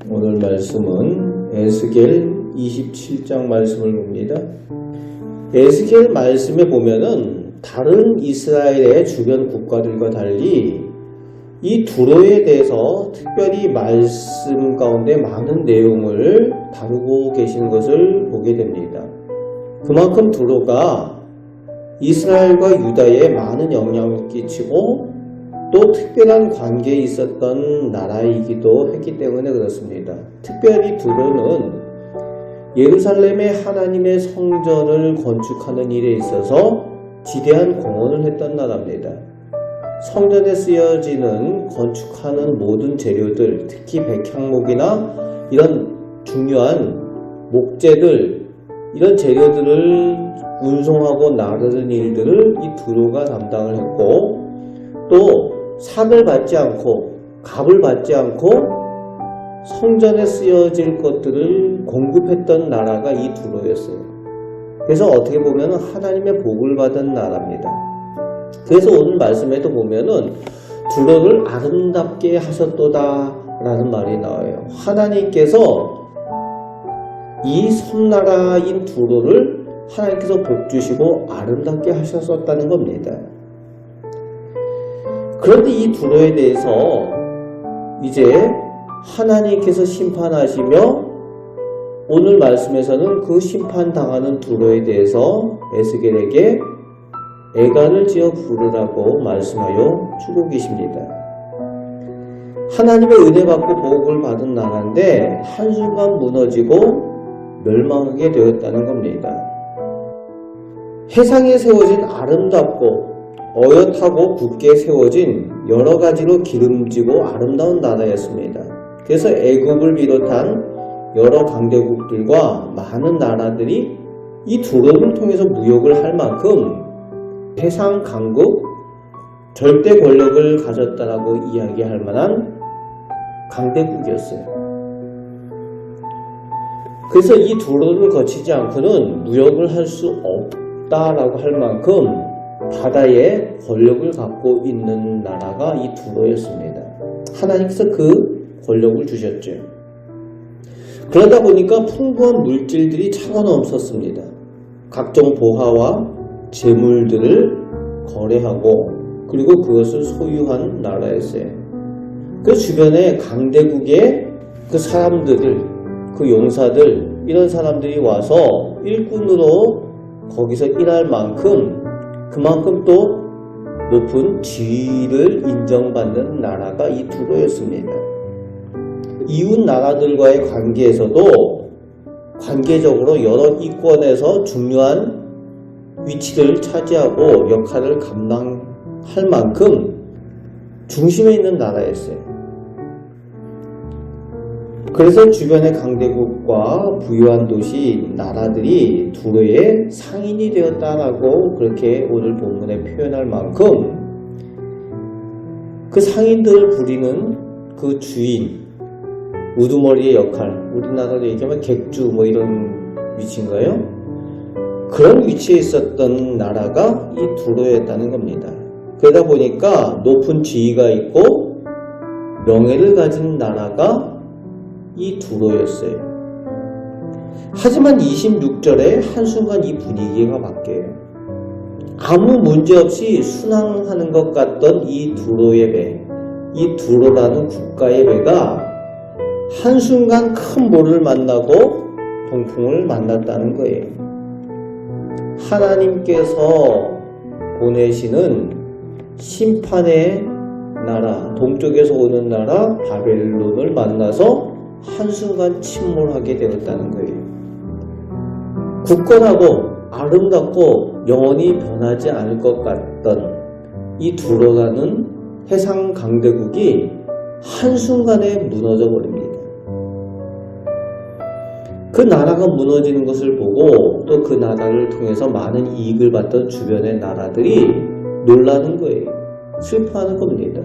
오늘 말씀은 에스겔 27장 말씀을 봅니다. 에스겔 말씀에 보면은 다른 이스라엘의 주변 국가들과 달리 이 두로에 대해서 특별히 말씀 가운데 많은 내용을 다루고 계신 것을 보게 됩니다. 그만큼 두로가 이스라엘과 유다에 많은 영향을 끼치고 또 특별한 관계에 있었던 나라이기도 했기 때문에 그렇습니다. 특별히 두로는 예루살렘의 하나님의 성전을 건축하는 일에 있어서 지대한 공헌을 했던 나라입니다. 성전에 쓰여지는 건축하는 모든 재료들, 특히 백향목이나 이런 중요한 목재들, 이런 재료들을 운송하고 나르는 일들을 이 두로가 담당을 했고, 또 상을 받지 않고 값을 받지 않고 성전에 쓰여질 것들을 공급했던 나라가 이 두로였어요. 그래서 어떻게 보면 하나님의 복을 받은 나라입니다. 그래서 오늘 말씀에도 보면은 두로를 아름답게 하셨도다 라는 말이 나와요. 하나님께서 이 섬나라인 두로를 하나님께서 복 주시고 아름답게 하셨었다는 겁니다. 그런데 이 두로에 대해서 이제 하나님께서 심판하시며 오늘 말씀에서는 그 심판당하는 두로에 대해서 에스겔에게 애간을 지어 부르라고 말씀하여 주고 계십니다. 하나님의 은혜 받고 복을 받은 나라인데 한순간 무너지고 멸망하게 되었다는 겁니다. 해상에 세워진 아름답고 어엿하고 굳게 세워진 여러 가지로 기름지고 아름다운 나라였습니다. 그래서 애굽을 비롯한 여러 강대국들과 많은 나라들이 이 두로를 통해서 무역을 할 만큼 해상 강국 절대 권력을 가졌다라고 이야기할 만한 강대국이었어요. 그래서 이 두로를 거치지 않고는 무역을 할 수 없다라고 할 만큼 바다에 권력을 갖고 있는 나라가 이 두로였습니다. 하나님께서 그 권력을 주셨죠. 그러다 보니까 풍부한 물질들이 차고 넘쳤습니다. 각종 보화와 재물들을 거래하고 그리고 그것을 소유한 나라였어요. 그 주변에 강대국의 그 사람들, 그 용사들, 이런 사람들이 와서 일꾼으로 거기서 일할 만큼 그만큼 또 높은 지위를 인정받는 나라가 이 두로였습니다. 이웃 나라들과의 관계에서도 관계적으로 여러 이권에서 중요한 위치를 차지하고 역할을 감당할 만큼 중심에 있는 나라였어요. 그래서 주변의 강대국과 부유한 도시 나라들이 두로의 상인이 되었다라고 그렇게 오늘 본문에 표현할 만큼 그 상인들을 부리는 그 주인, 우두머리의 역할, 우리나라로 얘기하면 객주 뭐 이런 위치인가요? 그런 위치에 있었던 나라가 이 두로였다는 겁니다. 그러다 보니까 높은 지위가 있고 명예를 가진 나라가 이 두로였어요. 하지만 26절에 한순간 이 분위기가 바뀌어요. 아무 문제 없이 순항하는 것 같던 이 두로의 배, 이 두로라는 국가의 배가 한순간 큰 모를 만나고 동풍을 만났다는 거예요. 하나님께서 보내시는 심판의 나라, 동쪽에서 오는 나라 바벨론을 만나서 한순간 침몰하게 되었다는 거예요. 굳건하고 아름답고 영원히 변하지 않을 것 같던 이 두로라는 해상 강대국이 한순간에 무너져 버립니다. 그 나라가 무너지는 것을 보고 또 그 나라를 통해서 많은 이익을 받던 주변의 나라들이 놀라는 거예요. 슬퍼하는 겁니다.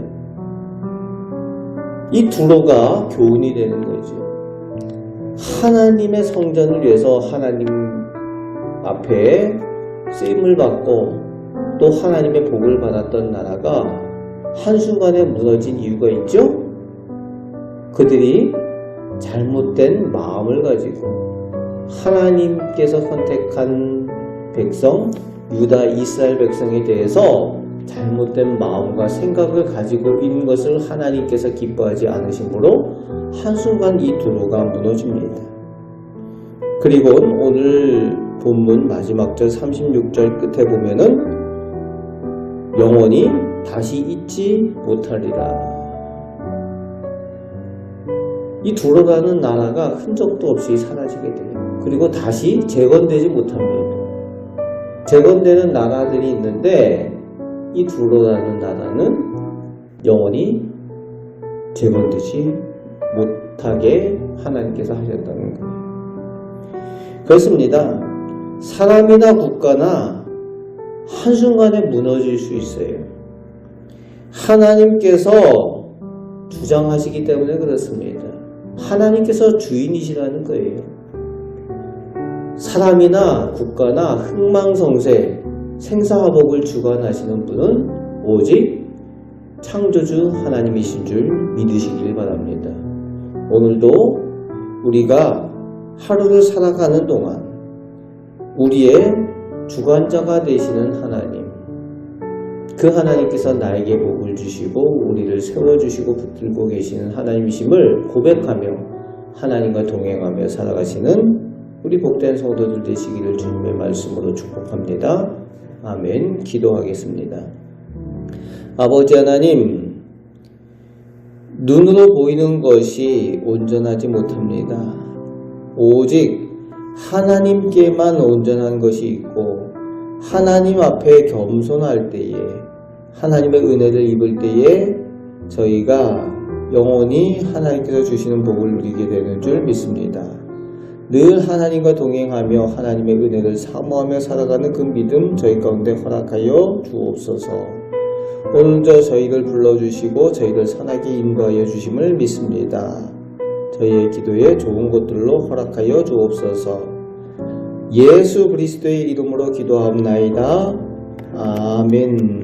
이 두로가 교훈이 되는 거죠. 하나님의 성전을 위해서 하나님 앞에 쓰임을 받고 또 하나님의 복을 받았던 나라가 한순간에 무너진 이유가 있죠? 그들이 잘못된 마음을 가지고 하나님께서 선택한 백성, 유다 이스라엘 백성에 대해서 잘못된 마음과 생각을 가지고 있는 것을 하나님께서 기뻐하지 않으시므로 한순간 이 도로가 무너집니다. 그리고 오늘 본문 마지막 절 36절 끝에 보면은 영원히 다시 잊지 못하리라. 이 둘러가는 나라가 흔적도 없이 사라지게 돼요. 그리고 다시 재건되지 못합니다. 재건되는 나라들이 있는데 이 둘러가는 나라는 영원히 재건되지 못하게 하나님께서 하셨다는 거예요. 그렇습니다. 사람이나 국가나 한순간에 무너질 수 있어요. 하나님께서 주장하시기 때문에 그렇습니다. 하나님께서 주인이시라는 거예요. 사람이나 국가나 흥망성쇠, 생사화복을 주관하시는 분은 오직 창조주 하나님이신 줄 믿으시길 바랍니다. 오늘도 우리가 하루를 살아가는 동안 우리의 주관자가 되시는 하나님, 그 하나님께서 나에게 복을 주시고 우리를 세워주시고 붙들고 계시는 하나님이심을 고백하며 하나님과 동행하며 살아가시는 우리 복된 성도들 되시기를 주님의 말씀으로 축복합니다. 아멘. 기도하겠습니다. 아버지 하나님, 눈으로 보이는 것이 온전하지 못합니다. 오직 하나님께만 온전한 것이 있고 하나님 앞에 겸손할 때에, 하나님의 은혜를 입을 때에 저희가 영원히 하나님께서 주시는 복을 누리게 되는 줄 믿습니다. 늘 하나님과 동행하며 하나님의 은혜를 사모하며 살아가는 그 믿음 저희 가운데 허락하여 주옵소서. 오늘도 저희를 불러주시고 저희를 선하게 인도하여 주심을 믿습니다. 저희의 기도에 좋은 것들로 허락하여 주옵소서. 예수 그리스도의 이름으로 기도하옵나이다. 아멘.